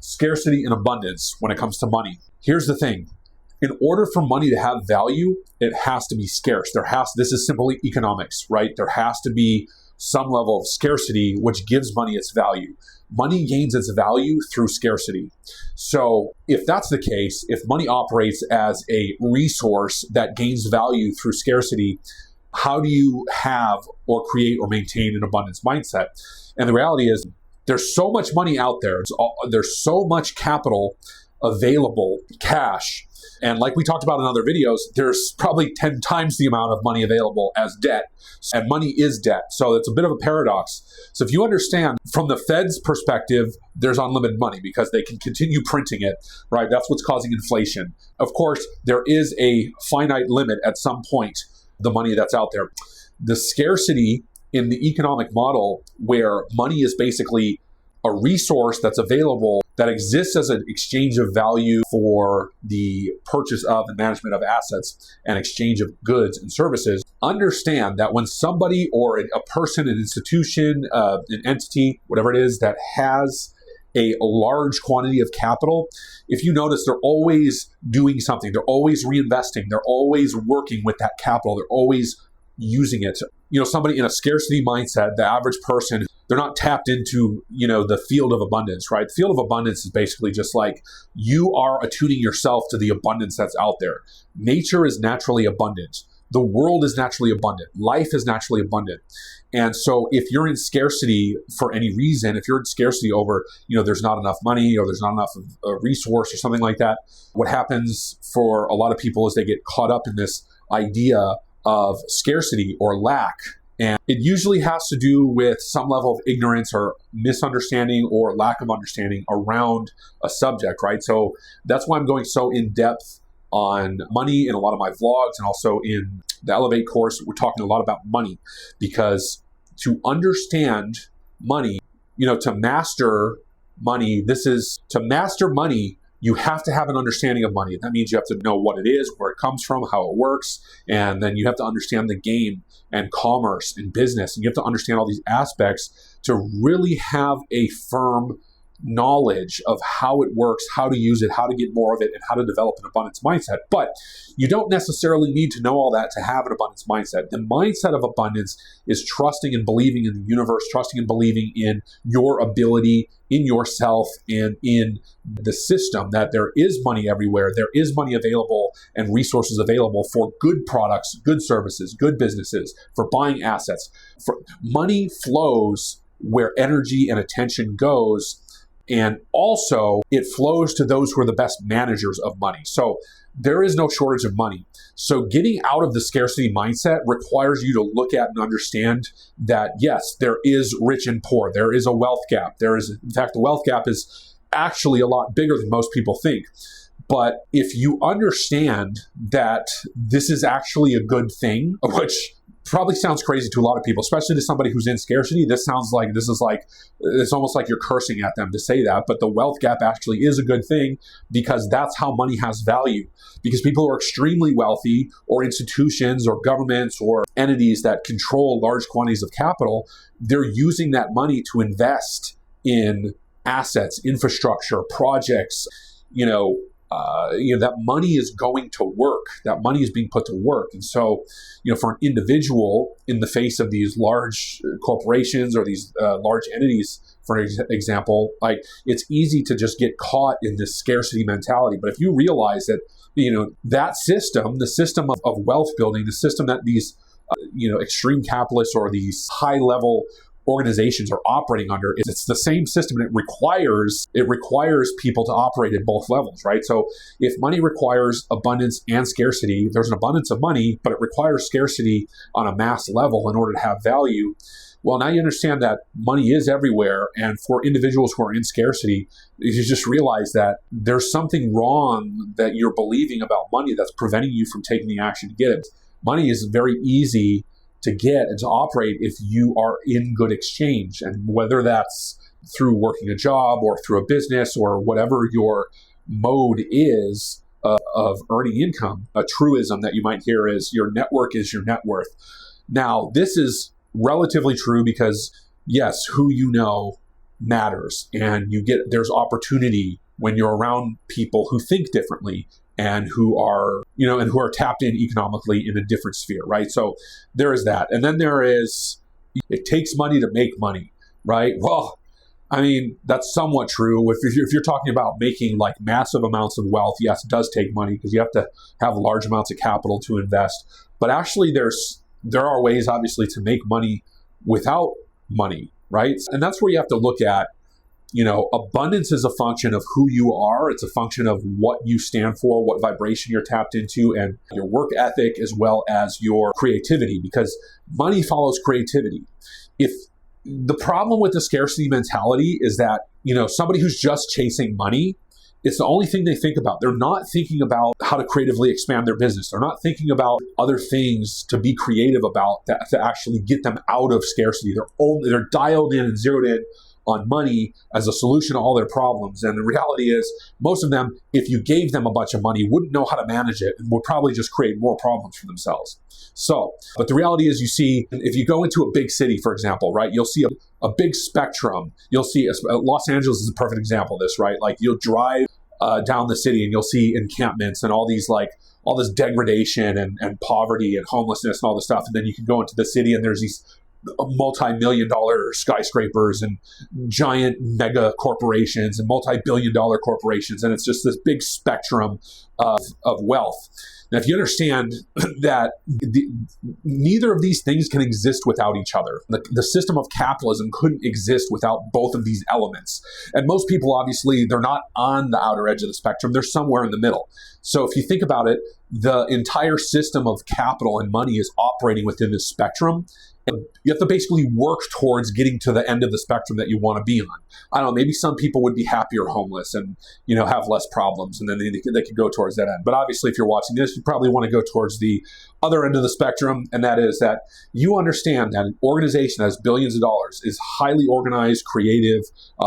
scarcity and abundance when it comes to money. Here's the thing. In order for money to have value, it has to be scarce. This is simply economics, right? There has to be some level of scarcity, which gives money its value. Money gains its value through scarcity. So if that's the case, if money operates as a resource that gains value through scarcity, how do you have or create or maintain an abundance mindset? And the reality is there's so much money out there. There's so much capital available, cash. And like we talked about in other videos, there's probably 10 times the amount of money available as debt. And money is debt. So it's a bit of a paradox. So if you understand from the Fed's perspective, there's unlimited money because they can continue printing it, right? That's what's causing inflation. Of course, there is a finite limit at some point, the money that's out there. The scarcity in the economic model where money is basically a resource that's available that exists as an exchange of value for the purchase of and management of assets and exchange of goods and services. Understand that when somebody or a person, an institution, an entity, whatever it is that has a large quantity of capital, if you notice, they're always doing something. They're always reinvesting. They're always working with that capital. They're always using it. Somebody in a scarcity mindset, the average person, they're not tapped into, the field of abundance, right? The field of abundance is basically just like you are attuning yourself to the abundance that's out there. Nature is naturally abundant. The world is naturally abundant. Life is naturally abundant. And so if you're in scarcity for any reason, if you're in scarcity over, there's not enough money or there's not enough of a resource or something like that, what happens for a lot of people is they get caught up in this idea of scarcity or lack. And it usually has to do with some level of ignorance or misunderstanding or lack of understanding around a subject, right? So that's why I'm going so in depth on money in a lot of my vlogs, and also in the Elevate course, we're talking a lot about money, because to understand money, to master money, to master money, you have to have an understanding of money. That means you have to know what it is, where it comes from, how it works, and then you have to understand the game and commerce and business, and you have to understand all these aspects to really have a firm knowledge of how it works, how to use it, how to get more of it, and how to develop an abundance mindset. But you don't necessarily need to know all that to have an abundance mindset. The mindset of abundance is trusting and believing in the universe, trusting and believing in your ability, in yourself, and in the system, that there is money everywhere, there is money available and resources available for good products, good services, good businesses, for buying assets. Money flows where energy and attention goes. And also, it flows to those who are the best managers of money. So there is no shortage of money. So getting out of the scarcity mindset requires you to look at and understand that, yes, there is rich and poor. There is a wealth gap. In fact, the wealth gap is actually a lot bigger than most people think. But if you understand that this is actually a good thing, which probably sounds crazy to a lot of people, especially to somebody who's in scarcity. It's almost like you're cursing at them to say that, but the wealth gap actually is a good thing, because that's how money has value. Because people who are extremely wealthy, or institutions or governments or entities that control large quantities of capital, they're using that money to invest in assets, infrastructure, projects, that money is going to work. That money is being put to work. And so, for an individual in the face of these large corporations or these large entities, for example, like, it's easy to just get caught in this scarcity mentality. But if you realize that, that system, the system of wealth building, the system that these, extreme capitalists or these high level organizations are operating under, it's the same system, and it requires people to operate at both levels, right? So if money requires abundance and scarcity, there's an abundance of money, but it requires scarcity on a mass level in order to have value. Well, now you understand that money is everywhere, and for individuals who are in scarcity, you just realize that there's something wrong that you're believing about money that's preventing you from taking the action to get it. Money is very easy to get and to operate if you are in good exchange. And whether that's through working a job or through a business or whatever your mode is of earning income, a truism that you might hear is your network is your net worth. Now, this is relatively true because, yes, who you know matters, and there's opportunity when you're around people who think differently and who are tapped in economically in a different sphere, right? So there is that. And then there is, it takes money to make money, right? Well, I mean, that's somewhat true. If you're talking about making like massive amounts of wealth, yes, it does take money because you have to have large amounts of capital to invest. But actually, there are ways, obviously, to make money without money, right? And that's where you have to look at, abundance is a function of who you are. It's a function of what you stand for, what vibration you're tapped into, and your work ethic as well as your creativity, because money follows creativity. If the problem with the scarcity mentality is that, somebody who's just chasing money, it's the only thing they think about. They're not thinking about how to creatively expand their business. They're not thinking about other things to be creative about that to actually get them out of scarcity. They're dialed in and zeroed in on money as a solution to all their problems. And the reality is, most of them, if you gave them a bunch of money, wouldn't know how to manage it and would probably just create more problems for themselves. So, but the reality is, you see, if you go into a big city, for example, right, you'll see a big spectrum. You'll see, Los Angeles is a perfect example of this, right? Like, you'll drive down the city and you'll see encampments and all this degradation and poverty and homelessness and all this stuff. And then you can go into the city and there's these multi-million-dollar skyscrapers and giant mega corporations and multi-billion-dollar corporations, and it's just this big spectrum of wealth. Now, if you understand that neither of these things can exist without each other, the system of capitalism couldn't exist without both of these elements. And most people, obviously, they're not on the outer edge of the spectrum. They're somewhere in the middle. So if you think about it, the entire system of capital and money is operating within this spectrum. And you have to basically work towards getting to the end of the spectrum that you want to be on. I don't know, maybe some people would be happier homeless and, have less problems, and then they could go towards that end. But obviously, if you're watching this, you probably want to go towards the other end of the spectrum, and that is that you understand that an organization that has billions of dollars is highly organized, creative,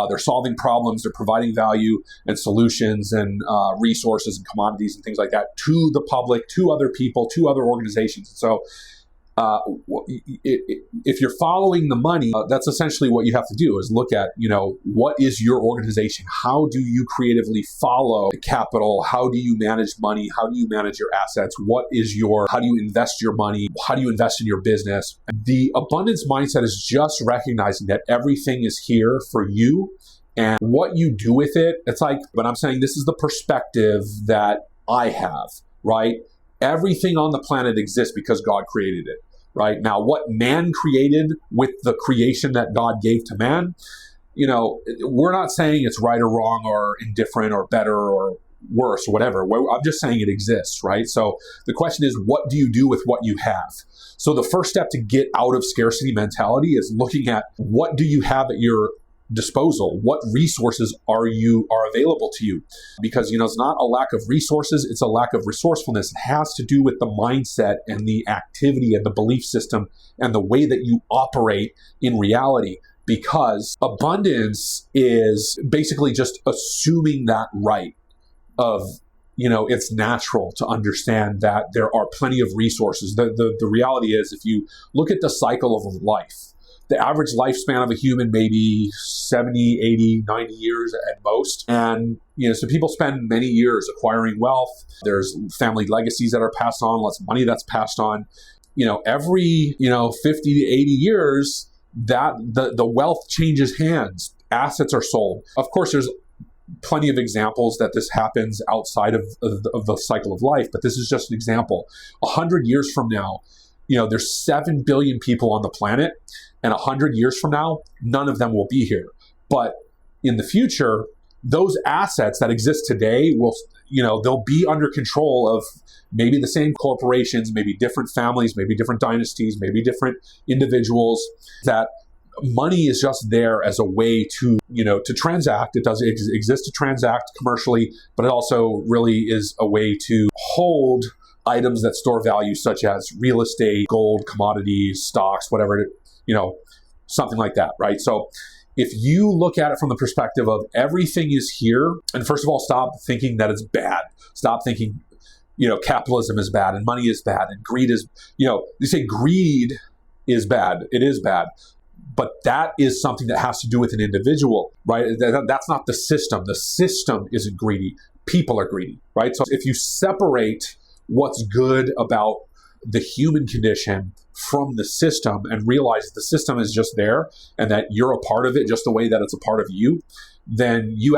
they're solving problems, they're providing value and solutions and resources and commodities and things like that to the public, to other people, to other organizations. And so if you're following the money, that's essentially what you have to do, is look at, what is your organization? How do you creatively follow capital? How do you manage money? How do you manage your assets? How do you invest your money? How do you invest in your business? The abundance mindset is just recognizing that everything is here for you, and what you do with it, it's like, but I'm saying this is the perspective that I have, right? Everything on the planet exists because God created it, right? Now, what man created with the creation that God gave to man, we're not saying it's right or wrong or indifferent or better or worse or whatever. I'm just saying it exists, right? So the question is, what do you do with what you have? So the first step to get out of scarcity mentality is looking at, what do you have at your disposal? What resources are available to you? Because it's not a lack of resources, it's a lack of resourcefulness. It has to do with the mindset and the activity and the belief system and the way that you operate in reality. Because abundance is basically just assuming that right of, it's natural to understand that there are plenty of resources. The reality is, if you look at the cycle of life, the average lifespan of a human may be 70, 80, 90 years at most. And, so people spend many years acquiring wealth. There's family legacies that are passed on, lots of money that's passed on. Every, 50 to 80 years, that the wealth changes hands. Assets are sold. Of course, there's plenty of examples that this happens outside of the cycle of life, but this is just an example. 100 years from now, there's 7 billion people on the planet. And 100 years from now, none of them will be here. But in the future, those assets that exist today will, they'll be under control of maybe the same corporations, maybe different families, maybe different dynasties, maybe different individuals. That money is just there as a way to, to transact. It does exist to transact commercially, but it also really is a way to hold items that store value, such as real estate, gold, commodities, stocks, whatever, something like that, right? So if you look at it from the perspective of everything is here, and first of all, stop thinking that it's bad. Stop thinking, capitalism is bad and money is bad and greed is, they say greed is bad. It is bad. But that is something that has to do with an individual, right? That's not the system. The system isn't greedy. People are greedy, right? So if you separate what's good about the human condition from the system and realize the system is just there and that you're a part of it just the way that it's a part of you, then you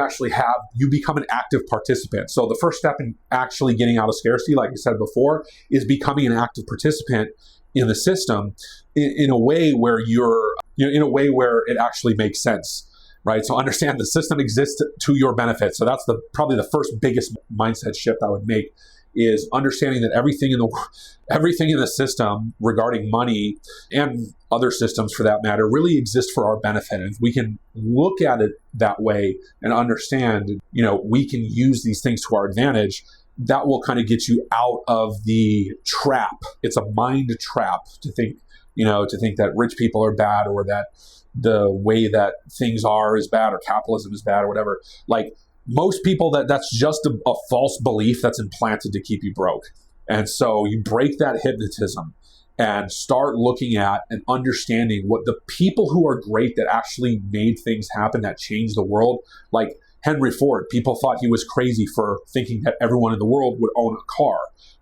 become an active participant. So the first step in actually getting out of scarcity, like I said before, is becoming an active participant in the system in a way where in a way where it actually makes sense, right? So understand the system exists to your benefit. So that's probably the first biggest mindset shift I would make, is understanding that everything in the system regarding money and other systems for that matter really exists for our benefit. And if we can look at it that way and understand, we can use these things to our advantage, that will kind of get you out of the trap. It's a mind trap to think that rich people are bad, or that the way that things are is bad, or capitalism is bad, or whatever. Like, most people, that's just a false belief that's implanted to keep you broke. And so you break that hypnotism and start looking at and understanding what the people who are great that actually made things happen, that changed the world, like Henry Ford. People thought he was crazy for thinking that everyone in the world would own a car.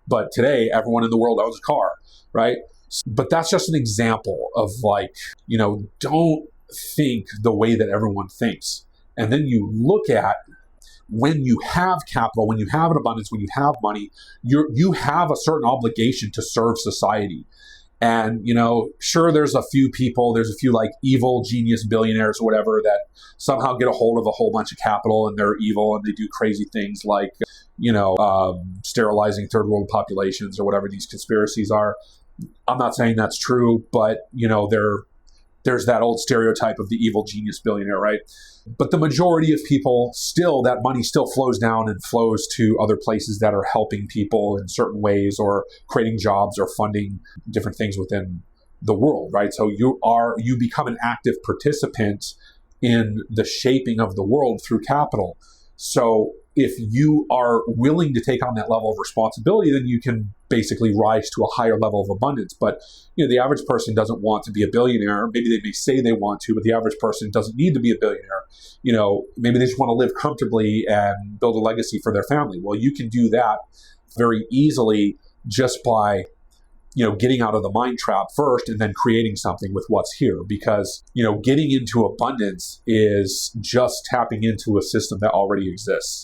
But today, everyone in the world owns a car, right? But that's just an example of don't think the way that everyone thinks. And then you look at, when you have capital, when you have an abundance, when you have money, you have a certain obligation to serve society. And, sure, there's a few like evil genius billionaires or whatever that somehow get a hold of a whole bunch of capital and they're evil and they do crazy things like, sterilizing third world populations or whatever these conspiracies are. I'm not saying that's true, but, there's that old stereotype of the evil genius billionaire, right? But the majority of people that money still flows down and flows to other places that are helping people in certain ways, or creating jobs, or funding different things within the world, right? So you become an active participant in the shaping of the world through capital. So if you are willing to take on that level of responsibility, then you can basically rise to a higher level of abundance. But the average person doesn't want to be a billionaire. Maybe they may say they want to, but the average person doesn't need to be a billionaire. Maybe they just want to live comfortably and build a legacy for their family. Well, you can do that very easily just by getting out of the mind trap first and then creating something with what's here. Because, getting into abundance is just tapping into a system that already exists.